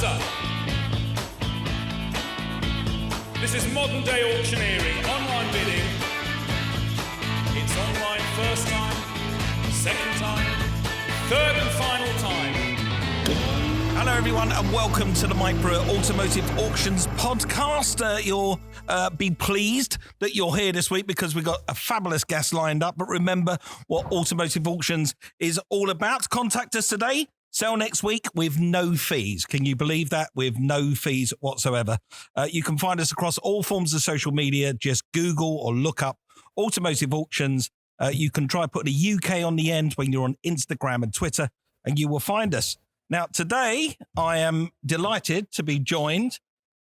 Sir. This is modern day auctioneering, online bidding. It's online first time, second time, third and final time. Hello everyone and welcome to the Mike Brewer Automotive Auctions podcast. You'll be pleased that you're here this week because we've got a fabulous guest lined up. But remember what Automotive Auctions is all about. Contact us today. Sell next week with no fees. Can you believe that? With no fees whatsoever. You can find us across all forms of social media. Just Google or look up Automotive Auctions. You can try putting a UK on the end when you're on Instagram and Twitter, and you will find us. Now, today, I am delighted to be joined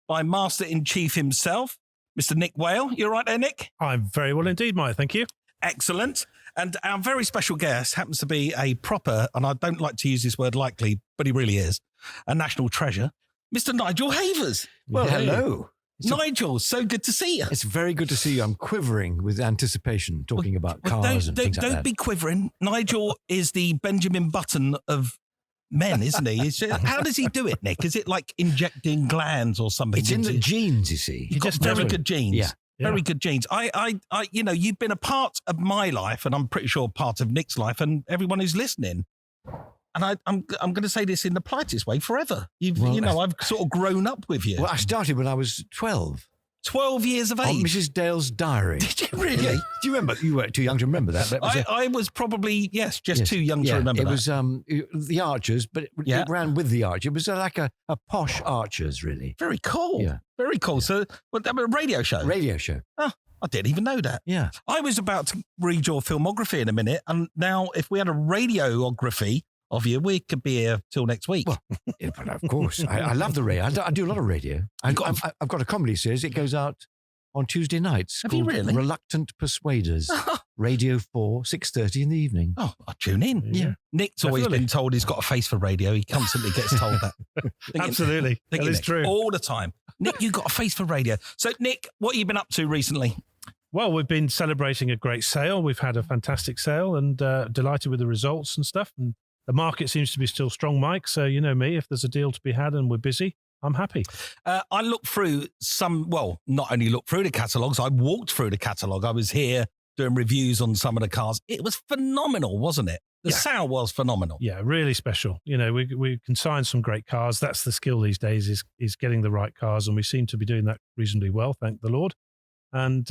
by Master-in-Chief himself, Mr. Nick Whale. You all right there, Nick? I'm very well indeed, Mike. Thank you. Excellent. And our very special guest happens to be a proper, and I don't like to use this word lightly, but he really is, a national treasure, Mr. Nigel Havers. Well, hello. Nigel, so good to see you. It's very good to see you. I'm quivering with anticipation talking about cars and things like that. Don't be quivering. Nigel is the Benjamin Button of men, isn't he? How does he do it, Nick? Is it like injecting glands or something? It's in the genes, you see. You've got very good genes. Yeah. Very good genes. I, you know, you've been a part of my life, and I'm pretty sure part of Nick's life, and everyone who's listening. And I'm going to say this in the politest way: forever. I've sort of grown up with you. Well, I started when I was 12. 12 years of age. On Mrs. Dale's diary. Did you really? Yeah. Do you remember? You weren't too young to remember that. But I was probably, too young to remember that. It was the Archers, but it ran with the Archers. It was like a posh Archers, really. Very cool. Yeah. Very cool. So, a radio show? Radio show. Oh, I didn't even know that. Yeah. I was about to read your filmography in a minute, and now if we had a radiography of you, we could be here till next week. Well, of course. I love the radio. I do a lot of radio. I've got a comedy series. It goes out on Tuesday nights. Have you really? Reluctant Persuaders. Radio 4, 6:30 in the evening. Oh, I'll tune in. Yeah. Nick's always been told he's got a face for radio. He constantly gets told that. Absolutely. That is true. All the time. Nick, you've got a face for radio. So, Nick, what have you been up to recently? Well, we've been celebrating a great sale. We've had a fantastic sale and delighted with the results and stuff. And the market seems to be still strong, Mike. So, you know me, if there's a deal to be had and we're busy, I'm happy. I looked through not only looked through the catalogues, I walked through the catalogue. I was here doing reviews on some of the cars. It was phenomenal, wasn't it? The sale was phenomenal. Yeah, really special. You know, we can sign some great cars. That's the skill these days is getting the right cars. And we seem to be doing that reasonably well, thank the Lord. And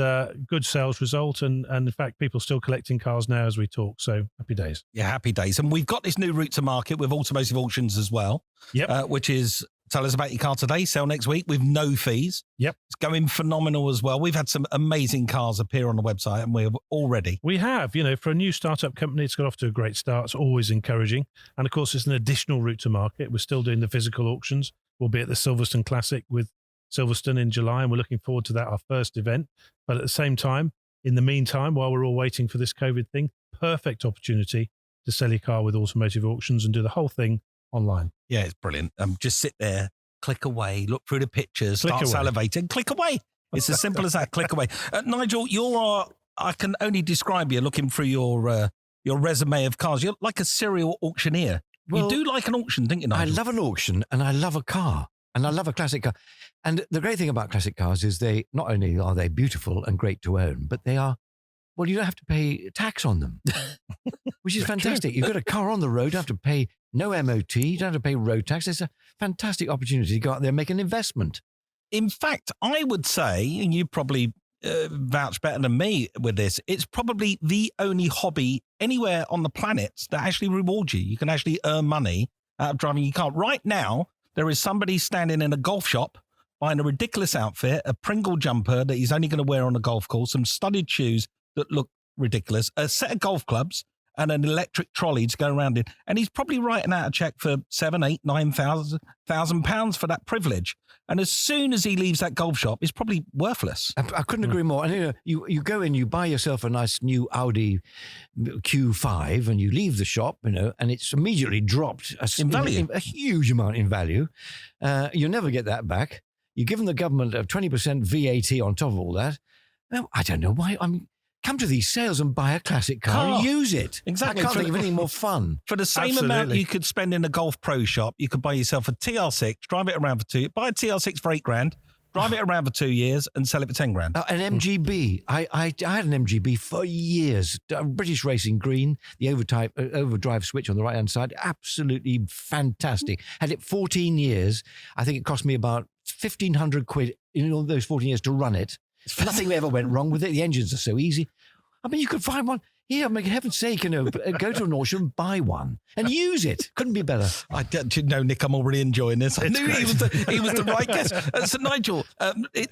good sales result. And in fact, people still collecting cars now as we talk. So happy days. Yeah, happy days. And we've got this new route to market with Automotive Auctions as well. Yep. Which is, tell us about your car today, sell next week with no fees. Yep. It's going phenomenal as well. We've had some amazing cars appear on the website and we're already. We have, you know, for a new startup company, it's got off to a great start. It's always encouraging. And of course, it's an additional route to market. We're still doing the physical auctions. We'll be at the Silverstone Classic with Silverstone in July, and we're looking forward to that, our first event. But at the same time, in the meantime, while we're all waiting for this COVID thing, perfect opportunity to sell your car with Automotive Auctions and do the whole thing online. Yeah, it's brilliant. Just sit there, click away, look through the pictures, start salivating, click away. It's as simple as that. Click away. Nigel, I can only describe you looking through your resume of cars. You're like a serial auctioneer. Well, you do like an auction, don't you, Nigel? I love an auction and I love a car. And I love a classic car. And the great thing about classic cars is they not only are they beautiful and great to own, but they are, well, you don't have to pay tax on them, which is fantastic. You've got a car on the road, you don't have to pay no MOT, you don't have to pay road tax. It's a fantastic opportunity to go out there and make an investment. In fact, I would say, and you probably vouch better than me with this, it's probably the only hobby anywhere on the planet that actually rewards you. You can actually earn money out of driving your car. Right now, there is somebody standing in a golf shop buying a ridiculous outfit, a Pringle jumper that he's only going to wear on a golf course, some studded shoes that look ridiculous, a set of golf clubs, and an electric trolley to go around in. And he's probably writing out a check for £7,000, £8,000, £9,000 for that privilege. And as soon as he leaves that golf shop, it's probably worthless. I couldn't agree more. And you go in, you buy yourself a nice new Audi Q5, and you leave the shop, and it's immediately dropped in value, a huge amount in value. You'll never get that back. You're giving the government a 20% VAT on top of all that. I don't know why. come to these sales and buy a classic car and use it. Exactly. I can't think of anything more fun. For the same Absolutely. amount you could spend in a Golf Pro shop, you could buy yourself a TR6, drive it around for buy a TR6 for $8,000, drive it around for 2 years and sell it for $10,000. An MGB. I had an MGB for years. British Racing Green, the overdrive switch on the right-hand side. Absolutely fantastic. Had it 14 years. I think it cost me about 1,500 quid in all those 14 years to run it. Nothing ever went wrong with it. The engines are so easy. I mean, you could find one here. I mean, heaven's sake, go to an auction and buy one and use it. Couldn't be better. Nick, I'm already enjoying this. I knew he was the right guess. So, Nigel,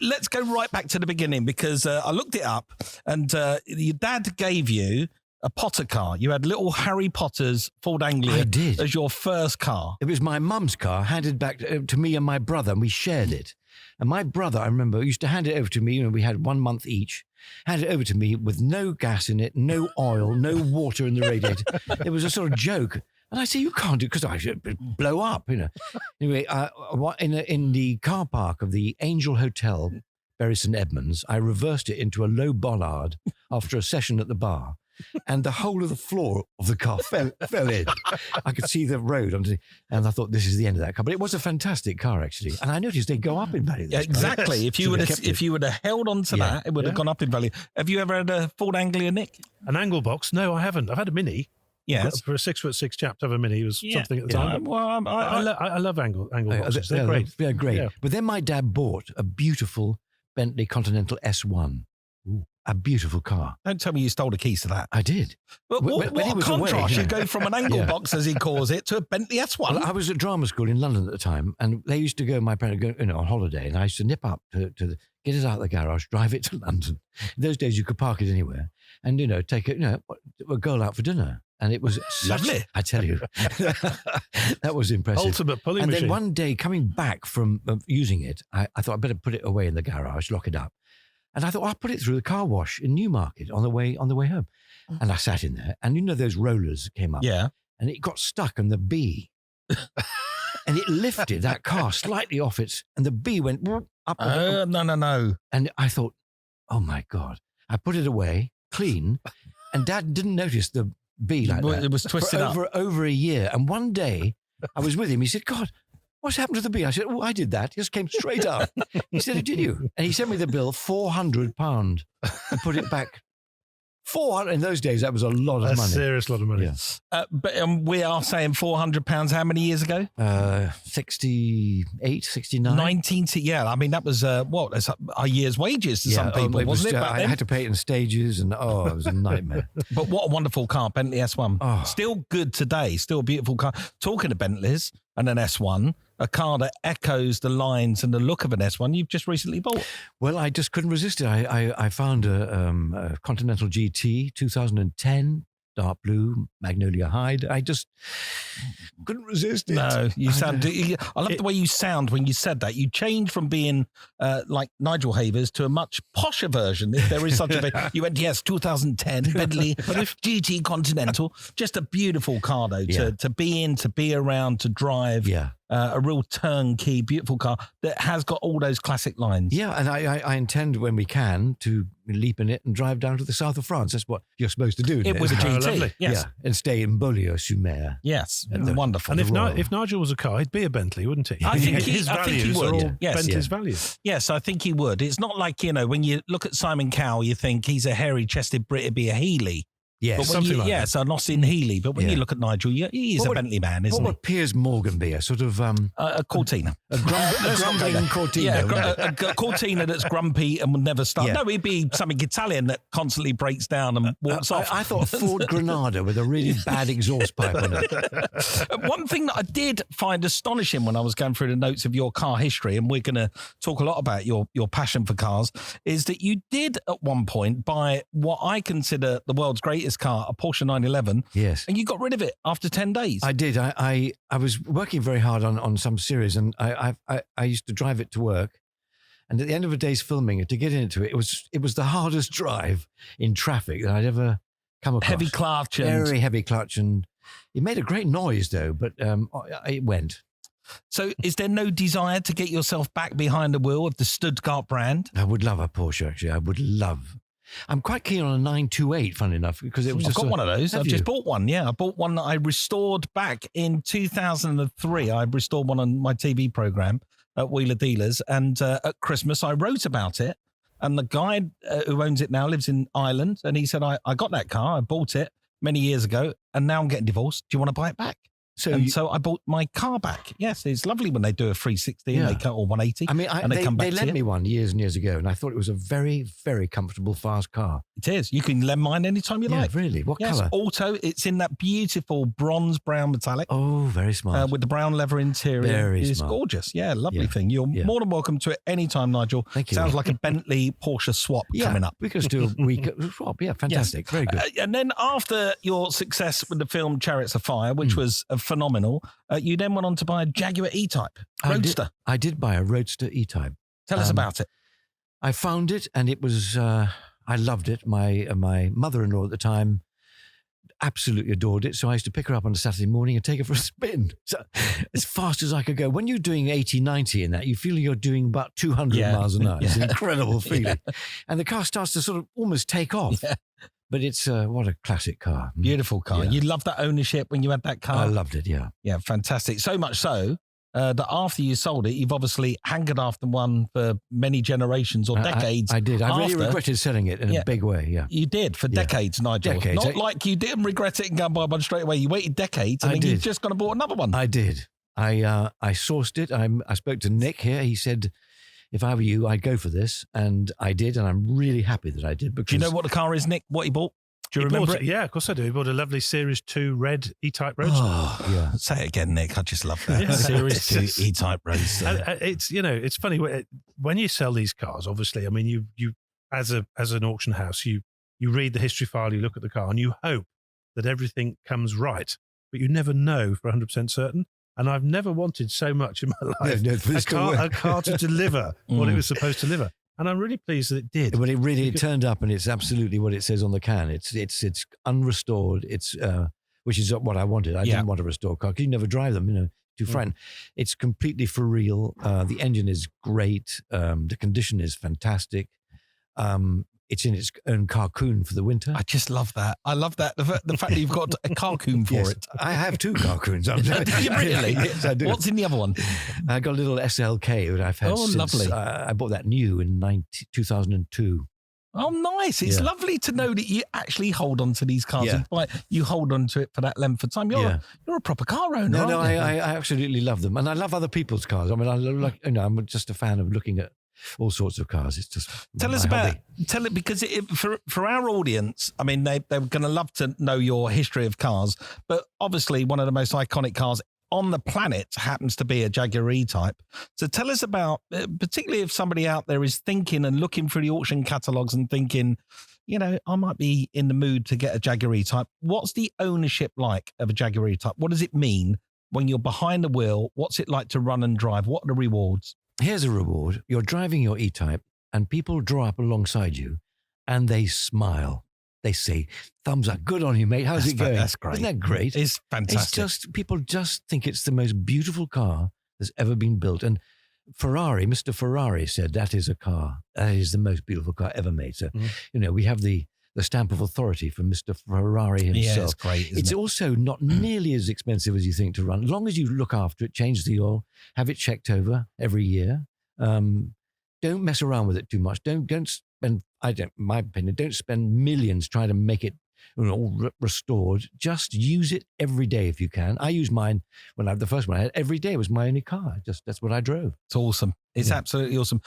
let's go right back to the beginning because I looked it up and your dad gave you a Potter car. You had little Harry Potter's Ford Anglia I did. as your first car. It was my mum's car, handed back to me and my brother, and we shared it. And my brother, I remember, used to hand it over to me, and we had 1 month each, hand it over to me with no gas in it, no oil, no water in the radiator. It was a sort of joke. And I said, you can't do it because I should blow up, Anyway, in the car park of the Angel Hotel, Bury St Edmunds, I reversed it into a low bollard after a session at the bar. And the whole of the floor of the car fell in. I could see the road underneath, and I thought this is the end of that car. But it was a fantastic car, actually. And I noticed they go up in value. Yeah, exactly. Yes. If you would have held on to that, it would have gone up in value. Have you ever had a Ford Anglia, Nick? An angle box? No, I haven't. I've had a Mini. Yes. For a 6'6" chap to have a Mini was something at the time. Well, I love angle boxes. They're great. They're great. Yeah. But then my dad bought a beautiful Bentley Continental S1. Ooh. A beautiful car. Don't tell me you stole the keys to that. I did. But When what he a was away, contrast. You go from an angle box, as he calls it, to a Bentley S1. Well, I was at drama school in London at the time, and they used to go, my parents go on holiday, and I used to nip up to get it out of the garage, drive it to London. In those days, you could park it anywhere, and, take it, a girl out for dinner. And it was lovely. I tell you, that was impressive. Ultimate pulling and machine. then one day, coming back from using it, I thought I'd better put it away in the garage, lock it up. And I thought, I'll put it through the car wash in Newmarket on the way home. And I sat in there, and those rollers came up. Yeah. And it got stuck on the B. And it lifted that car slightly off it, and the B went up. No. And I thought, oh my God. I put it away, clean, and Dad didn't notice the B like that. It was twisted for up. over a year. And one day I was with him. He said, God, what's happened to the B? I said, I did that. It just came straight up. He said, did you? And he sent me the bill, £400, and put it back. 400 in those days, that was a lot of money. A serious lot of money. Yeah. But we are saying £400 how many years ago? 68, 69. 19. Yeah, I mean, that was, that's a year's wages to some people, wasn't it? Back I then? had to pay it in stages, and it was a nightmare. But what a wonderful car, Bentley S1. Oh. Still good today, still a beautiful car. Talking of Bentleys and an S1, a car that echoes the lines and the look of an S1 you've just recently bought. Well, I just couldn't resist it. I found a Continental GT 2010, dark blue, magnolia hide. I just couldn't resist it. No, I love the way you sound when you said that. You changed from being like Nigel Havers to a much posher version, if there is such a thing. You went, 2010 Bentley GT Continental. Just a beautiful car, though, to be in, to be around, to drive. Yeah. A real turnkey, beautiful car that has got all those classic lines. Yeah, and I intend, when we can, to leap in it and drive down to the south of France. That's what you're supposed to do. It was a GT. Lovely. Yes. Yeah, and stay in Beaulieu-sur-Mer. Yes, And wonderful. And if Nigel was a car, he'd be a Bentley, wouldn't he? I think his I think he values would. are all Yes. Bentley's values. Yes, I think he would. It's not like, when you look at Simon Cowell, you think he's a hairy-chested Brit, it'd be a Healy. Yes, But something like that. so not in Healy. But when you look at Nigel, he is a Bentley man, isn't What he? would Piers Morgan be? A sort of A Cortina. a grumbling Cortina. Yeah, a Cortina that's grumpy and will never start. Yeah. No, he'd be something Italian that constantly breaks down and walks off. I thought a Ford Granada with a really bad exhaust pipe on it. One thing that I did find astonishing when I was going through the notes of your car history, and we're going to talk a lot about your passion for cars, is that you did at one point buy what I consider the world's greatest car, a Porsche 911. Yes. And you got rid of it after 10 days. I did. I was working very hard on some series, and I used to drive it to work. And at the end of a day's filming, to get into it, it was the hardest drive in traffic that I'd ever come across. Heavy clutch. Very heavy clutch, and it made a great noise though. But it went. So is there no desire to get yourself back behind the wheel of the Stuttgart brand? I would love a Porsche. Actually, I would love. I'm quite keen on a 928, funny enough, because it was I've just got one of those. I've you? just bought one. Yeah, I bought one that I restored back in 2003. I restored one on my TV program at Wheeler Dealers, and at Christmas I wrote about it. And the guy who owns it now lives in Ireland, and he said, I got that car, I bought it many years ago, and now I'm getting divorced. Do you want to buy it back? So I bought my car back. Yes, it's lovely when they do a 360 and they come, or 180. I mean, they come back. They lent me one years and years ago, and I thought it was a very, very comfortable, fast car. It is. You can lend mine anytime you like. Really? What colour? Auto. It's in that beautiful bronze brown metallic. Oh, very smart. With the brown leather interior. Very It's smart. gorgeous. Yeah, lovely thing. You're more than welcome to it anytime, Nigel. Thank you. Sounds like a Bentley Porsche swap coming up. We could just do a week swap. Yeah, fantastic. Very good. And then after your success with the film Chariots of Fire, which was phenomenal, you then went on to buy a Jaguar E-Type Roadster. I did buy a Roadster E-Type. Tell us about it. I found it, and it was, I loved it. My mother-in-law at the time absolutely adored it. So I used to pick her up on a Saturday morning and take her for a spin. So as fast as I could go. When you're doing 80, 90 in that, you feel you're doing about 200 miles an hour. It's an incredible feeling. And the car starts to sort of almost take off. Yeah. But it's, what a classic car. Beautiful car. Yeah. You loved that ownership when you had that car? I loved it, yeah. Yeah, fantastic. So much so that after you sold it, you've obviously hankered after one for many generations or decades. I did. I really regretted selling it in a big way, yeah. You did for decades, Nigel. Decades. Not like you didn't regret it and go and buy one straight away. You waited decades and then you've just gone and bought another one. I did. I sourced it. I spoke to Nick here. He said, if I were you, I'd go for this. And I did. And I'm really happy that I did. Because do you know what the car is, Nick? What he bought? Do you remember it? Yeah, of course I do. He bought a lovely Series 2 red E-Type Roadster. Oh, yeah. Say it again, Nick. I just love that. Yeah. Series 2 E-Type Roadster. It's, it's funny. When you sell these cars, obviously, I mean, you as an auction house, you read the history file, you look at the car, and you hope that everything comes right. But you never know for 100% certain. And I've never wanted so much in my life a car to deliver what it was supposed to deliver. And I'm really pleased that it did. But it turned up, and it's absolutely what it says on the can. It's unrestored. It's which is what I wanted. I didn't want a restored car because you never drive them, too frightened. It's completely for real. The engine is great. The condition is fantastic. It's in its own carcoon for the winter. I just love that. I love that. The fact that you've got a carcoon for it. I have 2 carcoons. Really? Yes, I do. What's in the other one? I got a little SLK that I've had since. Lovely. I bought that new in 2002. Oh, nice. It's lovely to know that you actually hold on to these cars. Yeah. You hold on to it for that length of time. You're a proper car owner, No, aren't you? I absolutely love them. And I love other people's cars. I mean, I'm just a fan of looking at all sorts of cars. It's just tell it because for our audience, I mean, they're going to love to know your history of cars, but obviously one of the most iconic cars on the planet happens to be a Jaguar E-Type. So tell us about, particularly if somebody out there is thinking and looking through the auction catalogues and thinking, I might be in the mood to get a Jaguar E-Type. What's the ownership like of a Jaguar E-Type? What does it mean when you're behind the wheel? What's it like to run and drive? What are the rewards? Here's a reward. You're driving your E-Type and people draw up alongside you and they smile. They say, thumbs up, good on you, mate. How's it going? That's great. Isn't that great? It's fantastic. People just think it's the most beautiful car that's ever been built. And Mr. Ferrari said that is the most beautiful car ever made. So, we have the stamp of authority from Mr. Ferrari himself. Yeah, it's great, isn't it? Also not nearly as expensive as you think to run. As long as you look after it, change the oil, have it checked over every year. Don't mess around with it too much. Don't spend, my opinion, don't spend millions trying to make it all restored. Just use it every day if you can. I use mine the first one I had every day was my only car. That's what I drove. It's awesome. It's absolutely awesome.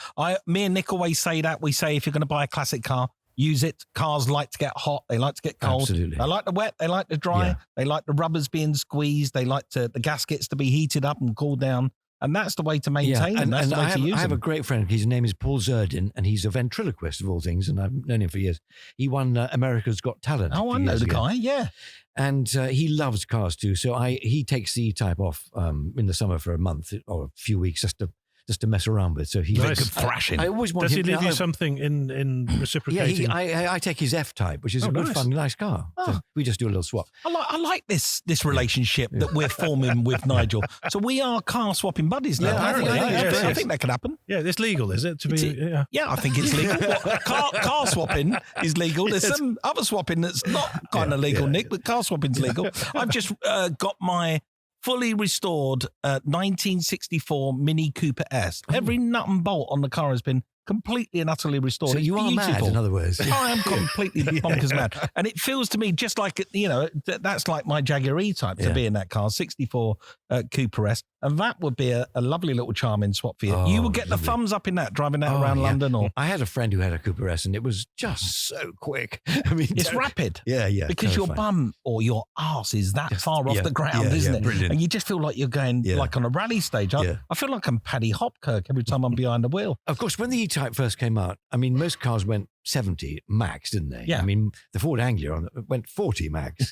Me and Nick always say that. We say if you're going to buy a classic car, use it. Cars like to get hot. They like to get cold. Absolutely. They like the wet. They like the dry. Yeah. They like the rubbers being squeezed. They like the gaskets to be heated up and cooled down. And that's the way to maintain them. That's the way to use them. I have a great friend. His name is Paul Zerdin, and he's a ventriloquist of all things. And I've known him for years. He won America's Got Talent. Oh, I know the guy. Yeah. And he loves cars too. So he takes the E-Type off in the summer for a month or a few weeks just to just to mess around with. So he Nice. Good thrashing. I always want Does he him. leave you something in Yeah, reciprocating? I take his F-Type, which is a good, nice. fun, nice car. So Oh. we just do a little swap. I like this relationship that we're forming with Nigel. So we are car swapping buddies now. Yeah, I think- apparently. I think I yes. think that could happen. Yeah, it's legal, is it? To be yeah. Yeah, I think it's legal. Car swapping is legal. There's some other swapping that's not kind of legal, Nick, but car swapping's legal. I've just got my fully restored 1964 Mini Cooper S. Every nut and bolt on the car has been completely and utterly restored. So It's you are mad, beautiful. in other words. I am completely bonkers mad. And it feels to me just like, that's like my Jaguar E-Type to Yeah. be in that car, 64 Cooper S. And that would be a lovely little charming swap for you. Oh, You would get the lovely. thumbs up in that, driving that Oh, around yeah. London. Or I had a friend who had a Cooper S, and it was just so quick. I mean, it's rapid. Yeah, Because your terrifying. bum or your arse is that Just- far off yeah, the ground, yeah, isn't yeah, it? brilliant. And you just feel like you're going Yeah. like on a rally stage. Yeah. I feel like I'm Paddy Hopkirk every time I'm behind the wheel. Of course, when the E-Type first came out, I mean, most cars went 70 max, didn't they? Yeah. I mean, the Ford Anglia went 40 max,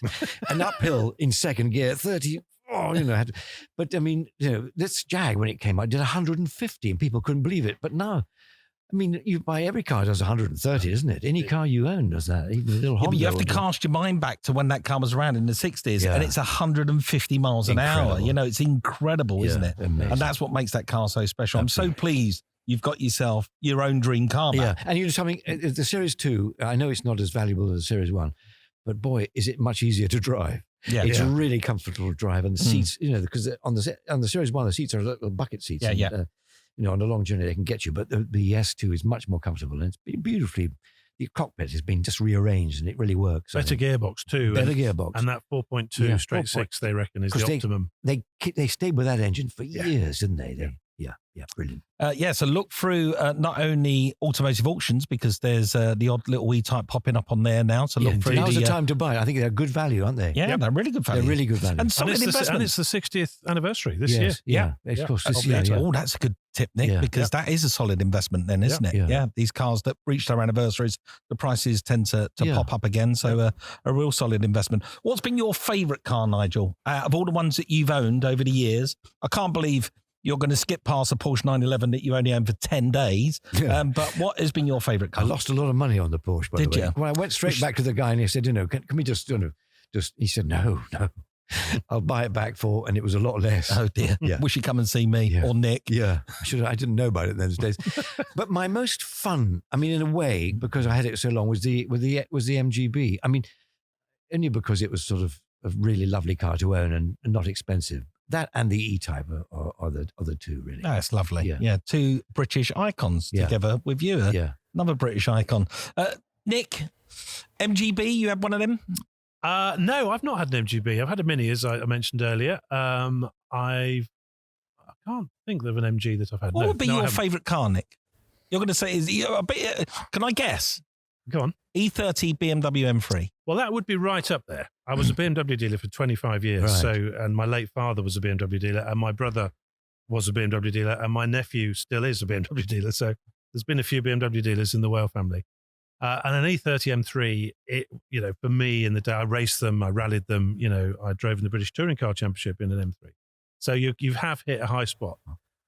and uphill in second gear, 30. Oh, but I mean, this Jag when it came out did 150, and people couldn't believe it. But now, I mean, you buy every car does 130, isn't it? Any car you own does that. Even a little Yeah, Honda. but you have to or- cast your mind back to when that car was around in the 60s, Yeah. and it's 150 miles an hour. Incredible. It's incredible, isn't Yeah, it? amazing. And that's what makes that car so special. I'm so Absolutely. pleased you've got yourself your own dream car back. Yeah, and you know something, the Series 2, I know it's not as valuable as the Series 1, but boy, is it much easier to drive. Yeah. It's Yeah. really comfortable to drive, and the seats, because on the Series 1, the seats are little bucket seats. Yeah, and, yeah. on a long journey, they can get you, but the S2 is much more comfortable, and it's been beautifully, the cockpit has been just rearranged, and it really works. I Better think. gearbox too. Better and, gearbox. and that 4.2 Yeah, straight 4.2. 6 they reckon is the 'Cause optimum. They stayed with that engine for Yeah. years, didn't they? Yeah, brilliant. So look through not only Automotive Auctions, because there's the odd little E-Type popping up on there now. So look through Now's the the time to buy. I think they're good value, aren't they? Yeah, they're really good value. They're really good value. And solid investment. And it's the 60th anniversary this Yes, year. Yeah, Yeah. of course. That'll This be year, it. yeah. Oh, that's a good tip, Nick, Yeah. because that is a solid investment then, isn't it? Yeah. These cars that reach their anniversaries, the prices tend to Yeah. pop up again. So a real solid investment. What's been your favourite car, Nigel? Out of all the ones that you've owned over the years, I can't believe you're going to skip past a Porsche 911 that you only owned for 10 days. Yeah. But what has been your favourite car? I lost a lot of money on the Porsche, by Did the way. you? Well, I went straight back to the guy and he said, can we just, he said, no, I'll buy it back for, and it was a lot less. Oh dear. Yeah. Wish you'd come and see me Yeah. or Nick. Yeah, I didn't know about it in those days. But my most fun, I mean, in a way, because I had it so long, was the MGB. I mean, only because it was sort of a really lovely car to own and not expensive. That and the E-Type are the two, really. That's lovely. Yeah. Yeah, two British icons Yeah. together with you. Yeah. Another British icon. Nick, MGB, you had one of them? No, I've not had an MGB. I've had a Mini, as I mentioned earlier. I can't think of an MG that I've had. What No, would be no, I your haven't. favourite car, Nick? You're going to say, can I guess? Go on. E30 BMW M3. Well, that would be right up there. I was a BMW dealer for 25 years. Right. And my late father was a BMW dealer, and my brother was a BMW dealer, and my nephew still is a BMW dealer. So there's been a few BMW dealers in the Whale family. And an E30 M3, for me in the day, I raced them, I rallied them, I drove in the British Touring Car Championship in an M3. So you have hit a high spot.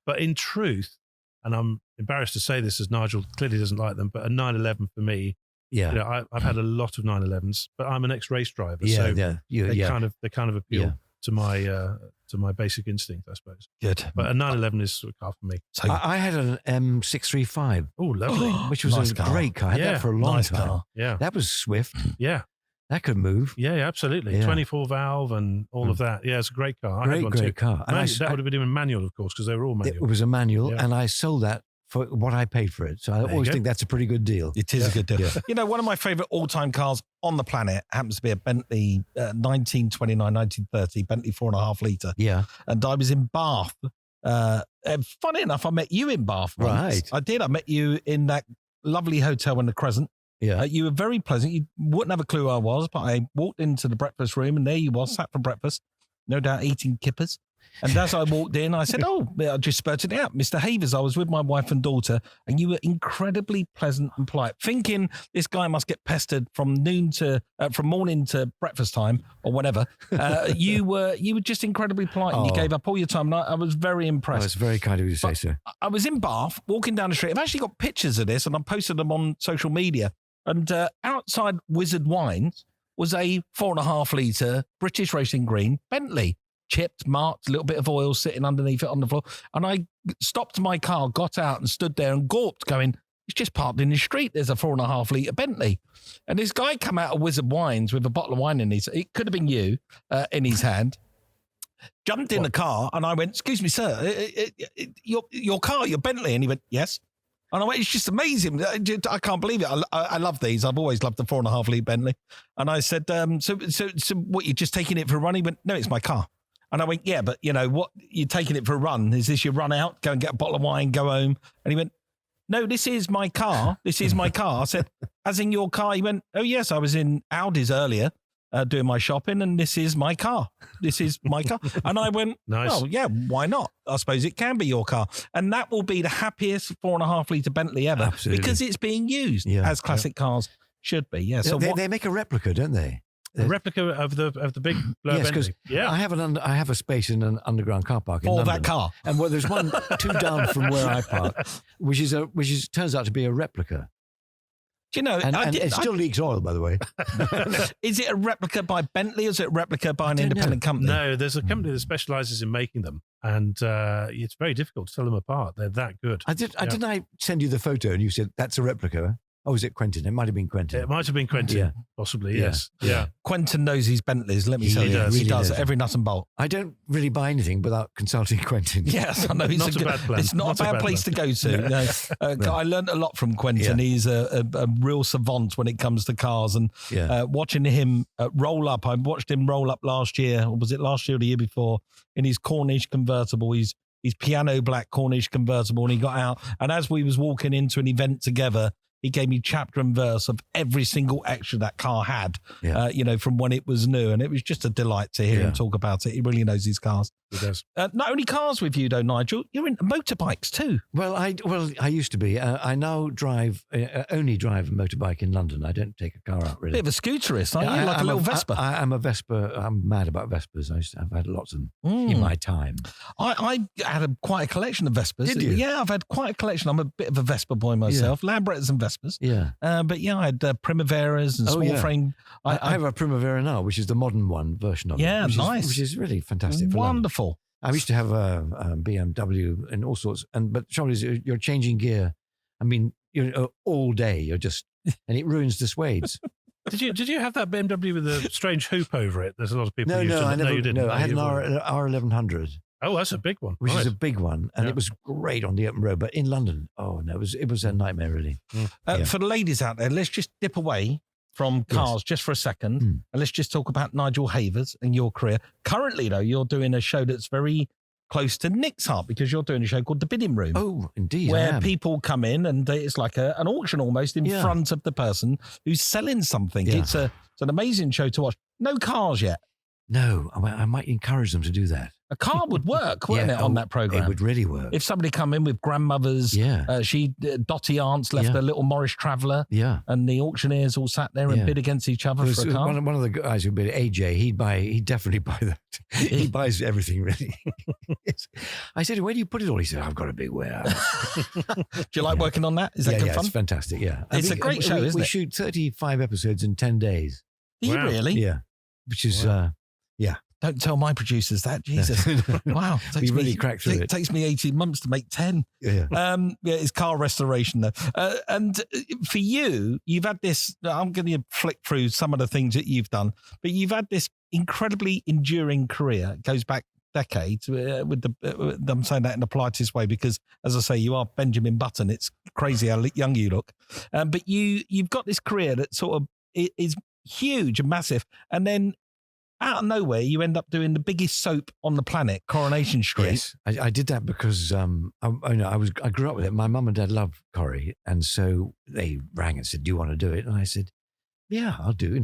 But in truth, and I'm embarrassed to say this as Nigel clearly doesn't like them, but a 911 for me, Yeah. I've had a lot of 911s, but I'm an ex-race driver, so they kind of appeal Yeah. to my basic instinct, I suppose. Good. But a 911 is a car for me. So, I had an M635, Oh, lovely. which was Nice a car. great car. I had Yeah, that for a long nice time. car. Yeah, That was swift. yeah, That could move. yeah, absolutely. Yeah. 24 valve and all of that. Yeah, it's a great car. I had one Great too. car. And That would have been in manual, of course, because they were all it manual. was a manual, Yeah. and I sold that for what I paid for it. So I you always go. think that's a pretty good deal. it is a good deal. Yeah. One of my favourite all-time cars on the planet happens to be a Bentley 1929, 1930 Bentley 4.5 litre. Yeah. And I was in Bath. And funny enough, I met you in Bath once. Right. I did. I met you in that lovely hotel in the Crescent. Yeah. You were very pleasant. You wouldn't have a clue who I was, but I walked into the breakfast room and there you was, sat for breakfast, no doubt eating kippers. And as I walked in, I said, I just spurted it out. Mr. Havers, I was with my wife and daughter, and you were incredibly pleasant and polite. Thinking this guy must get pestered from morning to breakfast time or whatever. You were just incredibly polite, and you gave up all your time. And I was very impressed. It's very kind of you to say so. I was in Bath, walking down the street. I've actually got pictures of this, and I've posted them on social media. And outside Wizard Wines was a 4.5 litre British Racing Green Bentley. Chipped, marked, a little bit of oil sitting underneath it on the floor. And I stopped my car, got out and stood there and gawped going, it's just parked in the street. There's a 4.5 litre Bentley. And this guy come out of Wizard Wines with a bottle of wine in his, it could have been you, in his hand, jumped in the car and I went, excuse me, sir, your car, your Bentley. And he went, yes. And I went, it's just amazing. I can't believe it. I love these. I've always loved the 4.5 litre Bentley. And I said, so what, you're just taking it for a run? He went, no, it's my car. And I went, yeah, but you know what? You're taking it for a run. Is this your run out? Go and get a bottle of wine, go home. And he went, no, this is my car. This is my car. I said, as in your car? He went, oh, yes, I was in Audi's earlier doing my shopping and this is my car. This is my car. And I went, nice. Oh, yeah, why not? I suppose it can be your car. And that will be the happiest 4.5 litre Bentley ever. Absolutely. Because it's being used as classic cars should be. Yeah. So they make a replica, don't they? A replica of the big blue Bentley. Yeah, I have a space in an underground car park in London. That car, and there's one 2 down from where I park, which turns out to be a replica. Do you know? And it still leaks oil, by the way. Is it a replica by Bentley or is it a replica by an independent company? No, there's a company that specialises in making them, and it's very difficult to tell them apart. They're that good. Didn't I send you the photo and you said that's a replica? Oh, was it Quentin? It might have been Quentin. It might have been Quentin, possibly, yes. Yeah. Quentin knows his Bentleys, let me tell you. He does every nut and bolt. I don't really buy anything without consulting Quentin. Yes, I know. It's a bad plan. It's not a bad place to go to. No. I learned a lot from Quentin. Yeah. He's a real savant when it comes to cars. And watching him roll up, I watched him roll up last year, or was it last year or the year before, in his Cornish convertible. His piano black Cornish convertible, and he got out. And as we was walking into an event together, he gave me chapter and verse of every single extra that car had, from when it was new. And it was just a delight to hear him talk about it. He really knows his cars. He does. Not only cars with you, though, Nigel, you're into motorbikes too. Well, I used to be. I now only drive a motorbike in London. I don't take a car out, really. Bit of a scooterist, aren't you? Like a little Vespa. I'm a Vespa. I'm mad about Vespas. I've had lots of them in my time. I had quite a collection of Vespas. Did you? Yeah, I've had quite a collection. I'm a bit of a Vespa boy myself. Yeah. Lambrettas and Vespas. Yeah. But yeah, I had Primaveras and small frame. I have a Primavera now, which is the modern version of it. Yeah, nice. Which is really fantastic. Wonderful. I used to have a BMW and all sorts. But the trouble is, you're changing gear. I mean, all day. You're just, and it ruins the suedes. Did you have that BMW with a strange hoop over it? There's a lot of people. No, you didn't. No, I had an R1100. Oh, that's a big one. Which is a big one, and it was great on the open road. But in London, it was a nightmare, really. For the ladies out there, let's just dip away from cars just for a second, and let's just talk about Nigel Havers and your career. Currently, though, you're doing a show that's very close to Nick's heart because you're doing a show called The Bidding Room. Oh, indeed. Where people come in and it's like an auction almost in front of the person who's selling something. Yeah. It's an amazing show to watch. No cars yet. No, I might encourage them to do that. A car would work, wouldn't it, on that programme? It would really work. If somebody come in with grandmothers, Dotty aunts left a little Morris Traveller, and the auctioneers all sat there and bid against each other for a car. One of the guys who bid, AJ, he'd definitely buy that. He buys everything, really. I said, where do you put it all? He said, I've got a big warehouse. Do you like working on that? Is that good fun? It's fantastic, It's a great show, isn't it? We shoot 35 episodes in 10 days. Do you really? Yeah. Which is... Don't tell my producers that, Jesus. Wow. We really cracked through it. It takes me 18 months to make 10. Yeah. It's car restoration, though. And for you, you've had this, I'm going to flick through some of the things that you've done, but you've had this incredibly enduring career. It goes back decades I'm saying that in the politest way because, as I say, you are Benjamin Button. It's crazy how young you look. But you've got this career that sort of is huge and massive. And then out of nowhere, you end up doing the biggest soap on the planet, Coronation Street. Yes, I did that because I grew up with it. My mum and dad loved Corrie, and so they rang and said, "Do you want to do it?" And I said, "Yeah, I'll do."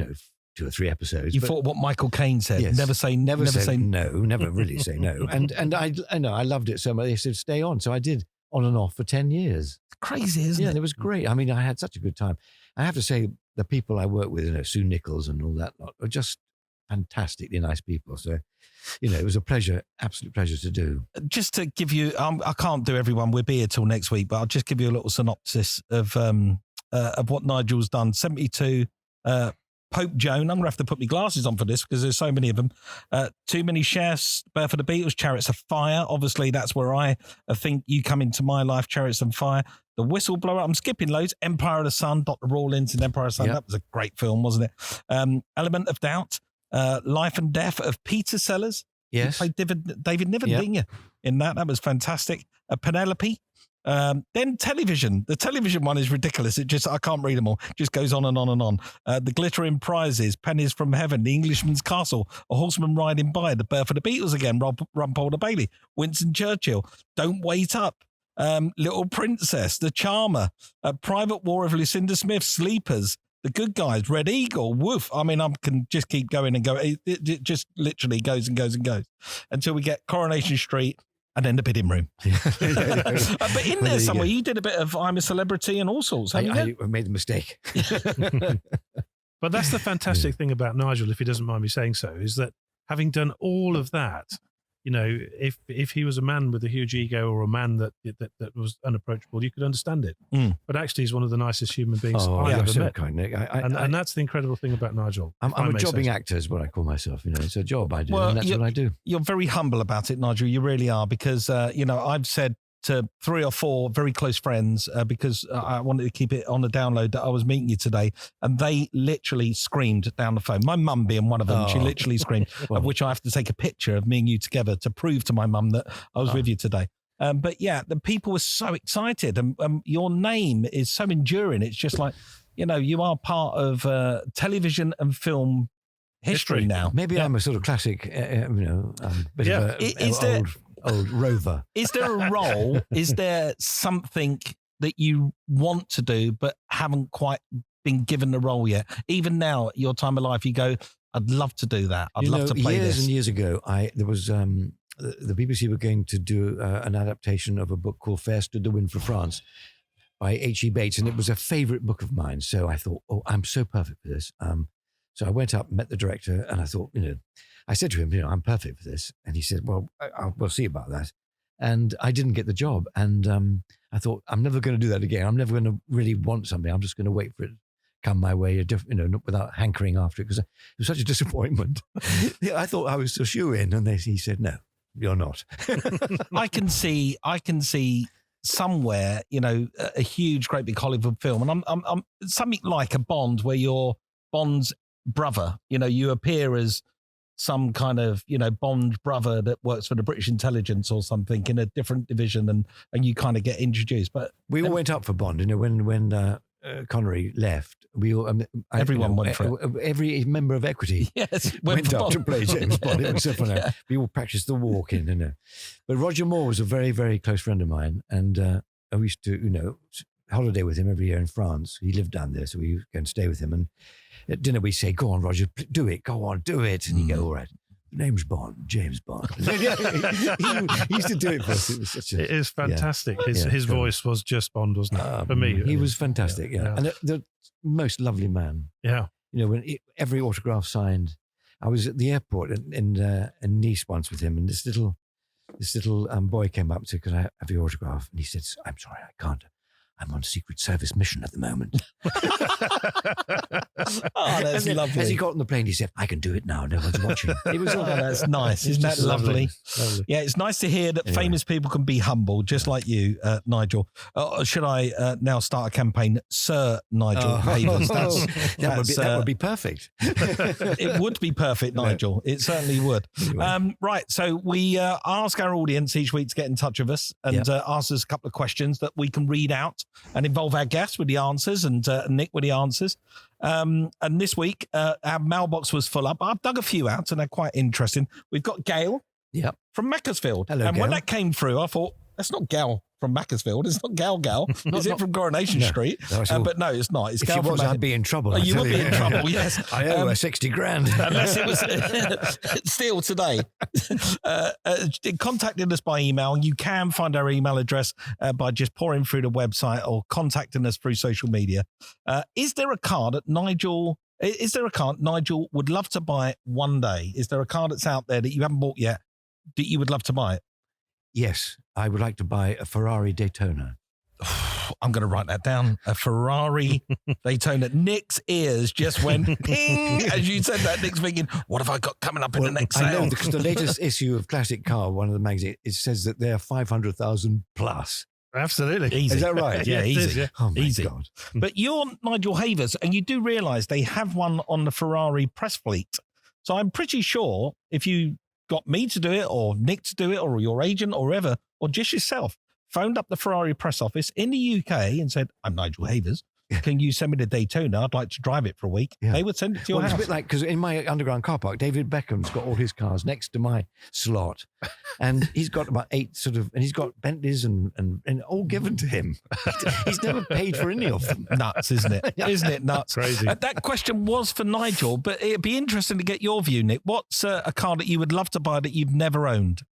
2 or 3 episodes. You but- thought what Michael Caine said. Yes. Never say no. Never really say no. And I know I loved it so much. They said stay on, so I did on and off for 10 years. Crazy, isn't Yeah, it? it was great. I mean, I had such a good time. I have to say, the people I work with, Sue Nichols and all that lot, are just fantastically nice people. So, it was a pleasure, absolute pleasure to do. Just to give you, I can't do everyone. We'll be here till next week, but I'll just give you a little synopsis of what Nigel's done. 72. Pope Joan. I'm going to have to put my glasses on for this because there's so many of them. Too Many Chefs, Birth of the Beatles, Chariots of Fire. Obviously, that's where I think you come into my life, Chariots of Fire. The Whistleblower. I'm skipping loads. Empire of the Sun, Dr. Rawlins in Empire of the Sun. Yep. That was a great film, wasn't it? Element of Doubt. Life and Death of Peter Sellers. Yes. You played David Niven, didn't you? In that. That was fantastic. Penelope. Then television. The television one is ridiculous. I can't read them all. It just goes on and on and on. The Glittering Prizes, Pennies from Heaven, The Englishman's Castle, A Horseman Riding By, The Birth of the Beatles again, Rumpolder Bailey, Winston Churchill, Don't Wait Up, Little Princess, The Charmer, Private War of Lucinda Smith, Sleepers, The Good Guys, Red Eagle, Woof. I mean, I can just keep going and go. It just literally goes and goes and goes until we get Coronation Street. And then The Bidding Room. But in there somewhere, you did a bit of I'm a Celebrity and all sorts. I made the mistake. But that's the fantastic thing about Nigel, if he doesn't mind me saying so, is that having done all of that, if he was a man with a huge ego or a man that was unapproachable, you could understand it. But actually, he's one of the nicest human beings I've ever so met. kind, Nick. And that's the incredible thing about Nigel. I'm a jobbing actor is what I call myself. It's a job I do, Well, and that's what I do. You're very humble about it, Nigel. You really are, because, I've said to 3 or 4 very close friends, because I wanted to keep it on the download, that I was meeting you today, and they literally screamed down the phone. My mum being one of them, she literally screamed, of which I have to take a picture of me and you together to prove to my mum that I was with you today. But yeah, the people were so excited, and your name is so enduring. It's just like, you are part of television and film history now. Maybe I'm a sort of classic, bit of a old rover. Is there a role? Is there something that you want to do but haven't quite been given the role yet? Even now, at your time of life, you go, I'd love to do that. I'd love to play years this. and years ago, there was the BBC were going to do an adaptation of a book called Fair Stood the Wind for France by H.E. Bates, and it was a favourite book of mine. So I thought, I'm so perfect for this. So I went up, met the director, and I thought, I said to him, I'm perfect for this. And he said, well, we'll see about that. And I didn't get the job. And I thought, I'm never going to do that again. I'm never going to really want something. I'm just going to wait for it to come my way, without hankering after it, because it was such a disappointment. I thought I was a shoe-in, and he said, no, you're not. I can see somewhere, a huge, great big Hollywood film. And I'm something like a Bond, where you're Bond's brother, you appear as some kind of, Bond brother that works for the British intelligence or something in a different division, and you kind of get introduced. But we all went up for Bond, when Connery left, we all, everyone went for it. Every member of Equity went up to play James Bond. It was so funny. Yeah. We all practiced the walk in, But Roger Moore was a very, very close friend of mine, and I used to, holiday with him every year in France. He lived down there, so we go and stay with him. And at dinner, we say, "Go on, Roger, do it. Go on, do it." And he'd go, "All right, name's Bond, James Bond." he used to do it for us. It is fantastic. His voice was just Bond, wasn't it? For me, he was fantastic. Yeah. And the most lovely man. Yeah, when every autograph signed. I was at the airport in Nice once with him, and this little boy came up and said, "Could I have your autograph?" And he said, "I'm sorry, I can't. I'm on a Secret Service mission at the moment." That's lovely. As he got on the plane, he said, "I can do it now. No one's watching." It was all that's nice. Isn't that lovely? Yeah, it's nice to hear that famous people can be humble, just like you, Nigel. Should I now start a campaign, Sir Nigel Havers? That would be perfect. It would be perfect, Nigel. It certainly would. Anyway. Right, so we ask our audience each week to get in touch with us and ask us a couple of questions that we can read out and involve our guests with the answers and Nick with the answers. And this week, our mailbox was full up. I've dug a few out and they're quite interesting. We've got Gail from Macclesfield. Hello, and Gail. when that came through, I thought, that's not Gail from Macclesfield. It's not Gal Gal. Is it from Coronation Street? No, but no, it's not. It's if Gal she from was, I'd be in trouble. You would be in trouble, yes. I owe her 60 grand. Unless it was still today. Contacting us by email. You can find our email address by just pouring through the website or contacting us through social media. Is there a car that Nigel would love to buy one day? Is there a car that's out there that you haven't bought yet that you would love to buy it? Yes, I would like to buy a Ferrari Daytona. I'm going to write that down. A Ferrari Daytona. Nick's ears just went ping as you said that. Nick's thinking, what have I got coming up in the next sale? I know, because the latest issue of Classic Car, one of the magazines, it says that they're 500,000 plus. Absolutely. Easy. Is that right? Yeah, easy. Is, yeah. Oh, my Easy. God. But you're Nigel Havers, and you do realise they have one on the Ferrari press fleet. So I'm pretty sure if you got me to do it, or Nick to do it, or your agent, or whoever, or just yourself, phoned up the Ferrari press office in the UK and said, I'm Nigel Havers. Can you send me the Daytona? I'd like to drive it for a week. Yeah. They would send it to your Well, it's house. a bit like, because in my underground car park, David Beckham's got all his cars next to my slot. And he's got about 8 and he's got Bentleys and all given to him. He's never paid for any of them. Nuts, isn't it? Isn't it nuts? Crazy. That question was for Nigel, but it'd be interesting to get your view, Nick. What's a car that you would love to buy that you've never owned?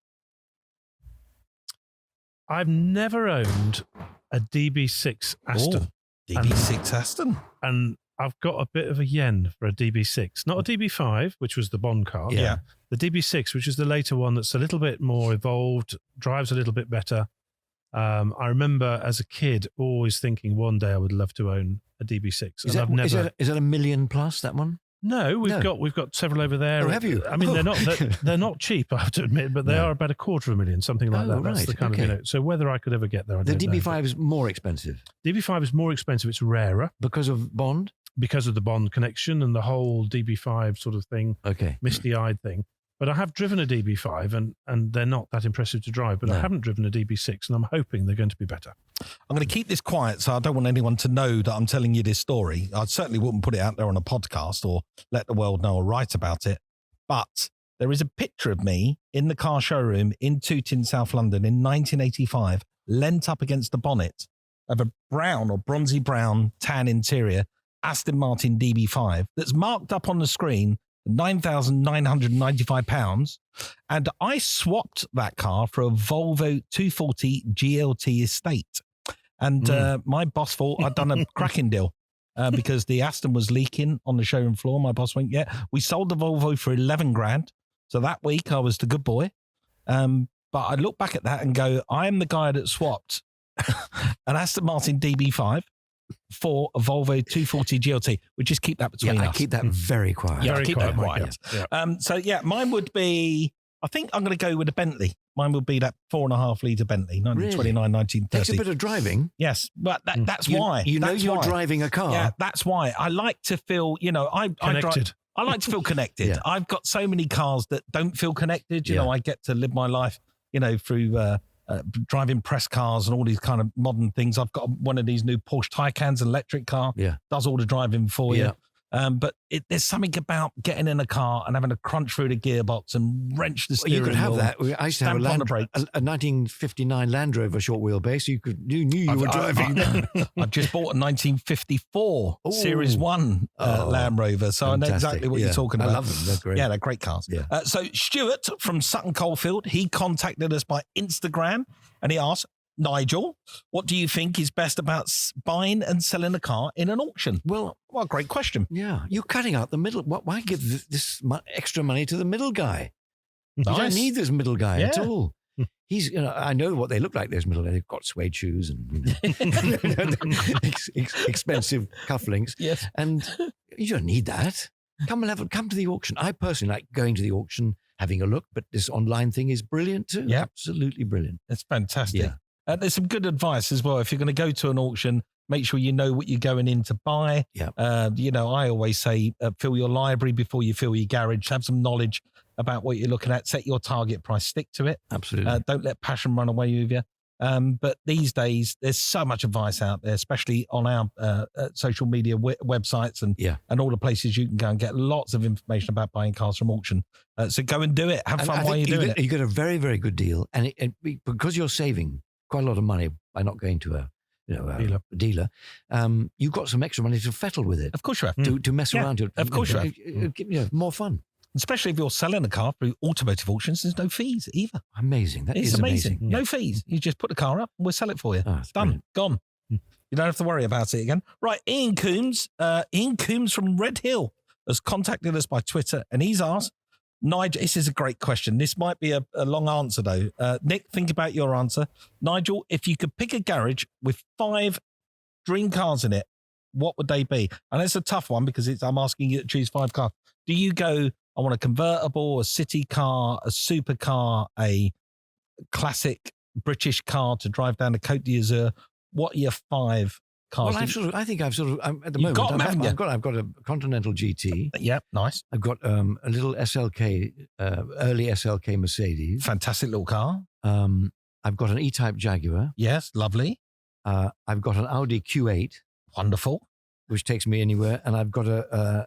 I've never owned a DB6 Aston. DB6 Aston. And I've got a bit of a yen for a DB6. Not a DB5, which was the Bond car. Yeah. The DB6, which is the later one that's a little bit more evolved, drives a little bit better. I remember as a kid always thinking one day I would love to own a DB6. Is that $1 million plus, that one? No, we've got several over there. Oh, have you? I mean, they're not cheap, I have to admit, but they are about $250,000, something like that. That's right. the kind of, so whether I could ever get there, I The don't know. DB5 is more expensive. DB5 is more expensive. It's rarer Because of Bond? because of the Bond connection and the whole DB5 sort of thing, Okay. misty-eyed thing. But I have driven a DB5 and they're not that impressive to drive, but I haven't driven a DB6 and I'm hoping they're going to be better. I'm going to keep this quiet, so I don't want anyone to know that I'm telling you this story. I certainly wouldn't put it out there on a podcast or let the world know or write about it. But there is a picture of me in the car showroom in Tooting, South London in 1985, leant up against the bonnet of a brown or bronzy brown tan interior Aston Martin DB5 that's marked up on the screen £9,995, and I swapped that car for a Volvo 240 GLT Estate. And my boss thought I'd done a cracking deal because the Aston was leaking on the showroom floor. My boss went, yeah, we sold the Volvo for 11 grand. So that week I was the good boy. But I look back at that and go, I am the guy that swapped an Aston Martin DB5 for a Volvo 240 GLT. We just keep that between us. I keep that very quiet. Yeah, Very keep quiet, that quiet. Mike, So yeah, mine would be, I think I'm going to go with a Bentley. Mine would be that 4.5 litre Bentley, 1929, 1930. Takes a bit of driving. Yes, but that's why. You're why. driving a car. Yeah, that's why. I like to feel, Connected. I like to feel connected. Yeah. I've got so many cars that don't feel connected. You Yeah. know, I get to live my life, through driving press cars and all these kind of modern things. I've got one of these new Porsche Taycans, electric car. Yeah. Does all the driving for Yeah. you. But there's something about getting in a car and having to crunch through the gearbox and wrench the Well, steering you could have wheel. that. I used to have a, Stamp on the Land, brakes. a 1959 Land Rover short wheelbase. You knew you were driving. I've just bought a 1954 Ooh. Series 1 Land Rover, so I know Fantastic. exactly what Yeah. you're talking about. I love them. They're great. Yeah, they're great cars. Yeah. So Stuart from Sutton Coldfield, he contacted us by Instagram and he asked, Nigel, what do you think is best about buying and selling a car in an auction? Well, What a great question. yeah, you're cutting out the middle. Why give this extra money to the middle guy? You don't Nice. need this middle guy at Yeah. all. He's, I know what they look like. Those middle guys. They've got suede shoes and expensive cufflinks. Yes. And you don't need that. Come to the auction. I personally like going to the auction, having a look, but this online thing is brilliant too. Yeah. Absolutely brilliant. It's fantastic. Yeah. There's some good advice as well. If you're going to go to an auction, make sure you know what you're going in to buy. Yeah. I always say fill your library before you fill your garage. Have some knowledge about what you're looking at. Set your target price. Stick to it. Absolutely. Don't let passion run away with you. But these days, there's so much advice out there, especially on our social media websites and all the places you can go and get lots of information about buying cars from auction. So go and do it. Have fun while you're doing it. You get a very, very good deal. And because you're saving quite a lot of money by not going to a dealer. You've got some extra money to fettle with it. Of course you have. To mess around. Of course you have. More fun. Especially if you're selling a car through Automotive Auctions, there's no fees either. Amazing. That It's is amazing. Yeah. No fees. You just put the car up and we'll sell it for you. Oh, that's done. brilliant. Gone. You don't have to worry about it again. Right, Ian Coombs from Red Hill has contacted us by Twitter and he's asked, Nigel, this is a great question. This might be a long answer though. Nick, think about your answer. Nigel, if you could pick a garage with 5 dream cars in it, what would they be? And it's a tough one because I'm asking you to choose 5 cars. Do you go, I want a convertible, a city car, a supercar, a classic British car to drive down the Côte d'Azur? What are your 5 cars? Well, I think I've sort of at the You've moment. got them, haven't you? I've got a Continental GT. Yeah, nice. I've got a little SLK, early SLK Mercedes. Fantastic little car. I've got an E-Type Jaguar. Yes, lovely. I've got an Audi Q8, Wonderful. which takes me anywhere, and I've got a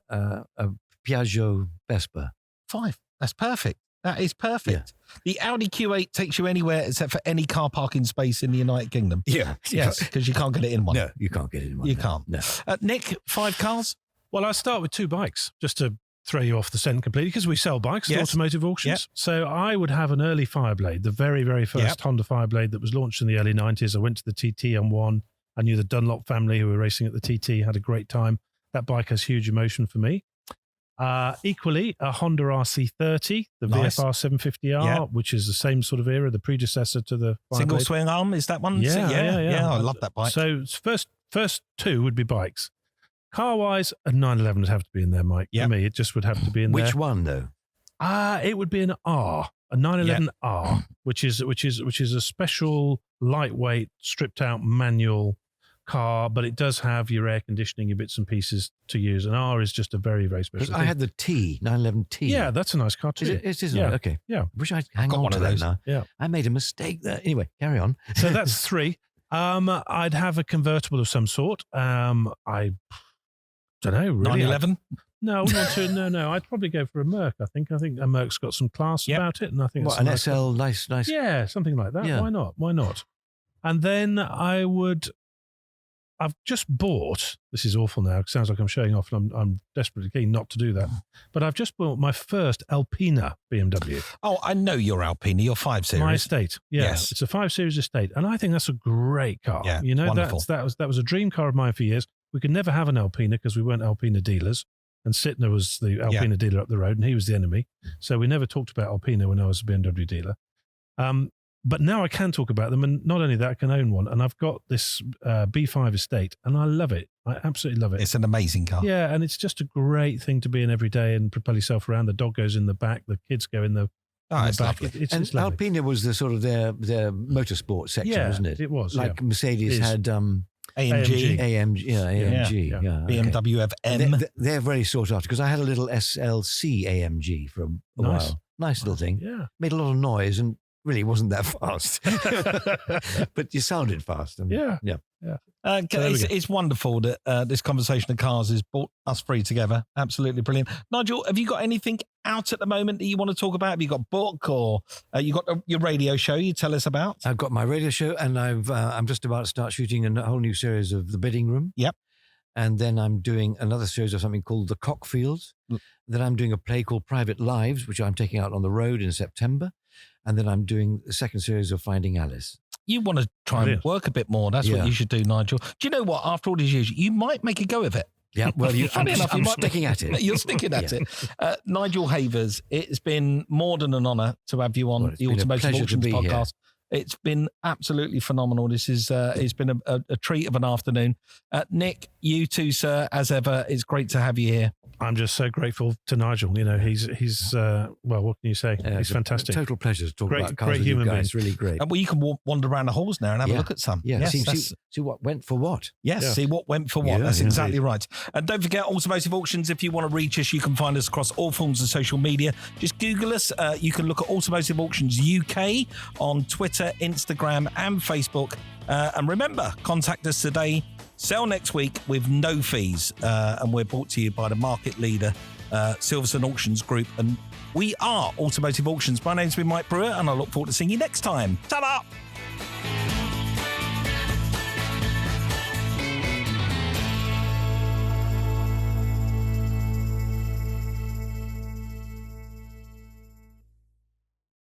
Piaggio Vespa. 5. That's perfect. That is perfect. The Audi Q8 takes you anywhere except for any car parking space in the United Kingdom. Yeah, Yes, because you can't get it in one. No, you can't get it in one. You no. can't. No. Nick, 5 cars? Well, I'll start with 2 bikes just to throw you off the scent completely because we sell bikes at Yes. Automotive Auctions. Yep. So I would have an early Fireblade, the very, very first Yep. Honda Fireblade that was launched in the early 90s. I went to the TT on one. I knew the Dunlop family who were racing at the TT, had a great time. That bike has huge emotion for me. Equally, a Honda RC30, the Nice. VFR 750R, Yeah. which is the same sort of era, the predecessor to the Single Fireblade. swing arm, is that one? Yeah. I love that bike. So first 2 would be bikes. Car-wise, a 911 would have to be in there, Mike. Yep. For me, it just would have to be in there. Which one though? It would be an R, a 911R, which is a special, lightweight, stripped out manual car, but it does have your air conditioning, your bits and pieces to use. An R is just a very, very special Because thing. I had the T, 911T. Yeah, that's a nice car too. It is. Yeah. Okay. Yeah. Wish I'd hang got on one to of that those. now. Yeah. I made a mistake there. Anyway, carry on. So that's 3. I'd have a convertible of some sort. I don't know, really. 911? No, I wouldn't want to. No. I'd probably go for a Merc. I think a Merc's got some class Yep. about it, and I think What, it's a an nice car. SL, nice. Yeah, something like that. Yeah. Why not? And then I've just bought, this is awful now, it sounds like I'm showing off and I'm desperately keen not to do that, but I've just bought my first Alpina BMW. Oh, I know your Alpina, your 5 Series. My estate. Yeah. Yes. It's a 5 Series estate. And I think that's a great car. Yeah, You know, wonderful. that was a dream car of mine for years. We could never have an Alpina because we weren't Alpina dealers. And Sittner was the Alpina dealer up the road and he was the enemy. So we never talked about Alpina when I was a BMW dealer. But now I can talk about them, and not only that, I can own one. And I've got this B5 estate, and I love it. I absolutely love it. It's an amazing car. Yeah, and it's just a great thing to be in every day and propel yourself around. The dog goes in the back, the kids go in the, it's back. lovely. It's And just lovely. Alpina was the sort of their motorsport section, Yeah, wasn't it? it was, Like yeah. Mercedes It is. had AMG. AMG. Yeah, AMG. Yeah. Yeah. okay. BMW have And M. they're very sought after because I had a little SLC AMG for a Nice. while. Nice little thing. Yeah. Made a lot of noise and really wasn't that fast. But you sounded fast. And, Yeah. Yeah. there we go. It's wonderful that this conversation of cars has brought us three together. Absolutely brilliant. Nigel, have you got anything out at the moment that you want to talk about? Have you got a book or you got your radio show you tell us about? I've got my radio show and I'm just about to start shooting a whole new series of The Bidding Room. Yep. And then I'm doing another series of something called The Cockfields. Then I'm doing a play called Private Lives, which I'm taking out on the road in September. And then I'm doing the second series of Finding Alice. You want to try and Brilliant. work a bit more. That's Yeah. what you should do, Nigel. Do you know what? After all these years, you might make a go of it. Yeah, well, Funny enough, you I'm might be- sticking at it. You're sticking at it. Nigel Havers, it's been more than an honour to have you on Well, it's the been a Automotive pleasure to Auctions be here. podcast. It's been absolutely phenomenal. This is it's been a treat of an afternoon. Nick, you too, sir, as ever. It's great to have you here. I'm just so grateful to Nigel. You know, he's well, what can you say? Yeah, He's it's a fantastic. total pleasure to talk Great- about cars great with you human guys. being. Really great. Well, you can wander around the halls now and have a Yeah. look at some. Yeah, Yes, see, that's- see what went for what. Yes, Yeah. see what went for what. Yeah, That's yeah. exactly right. And don't forget, Automotive Auctions, if you want to reach us, you can find us across all forms of social media. Just Google us. You can look at Automotive Auctions UK on Twitter, Instagram and Facebook. And remember, contact us today. Sell next week with no fees. And we're brought to you by the market leader, Silverstone Auctions Group. And we are Automotive Auctions. My name's been Mike Brewer, and I look forward to seeing you next time. Ta-da!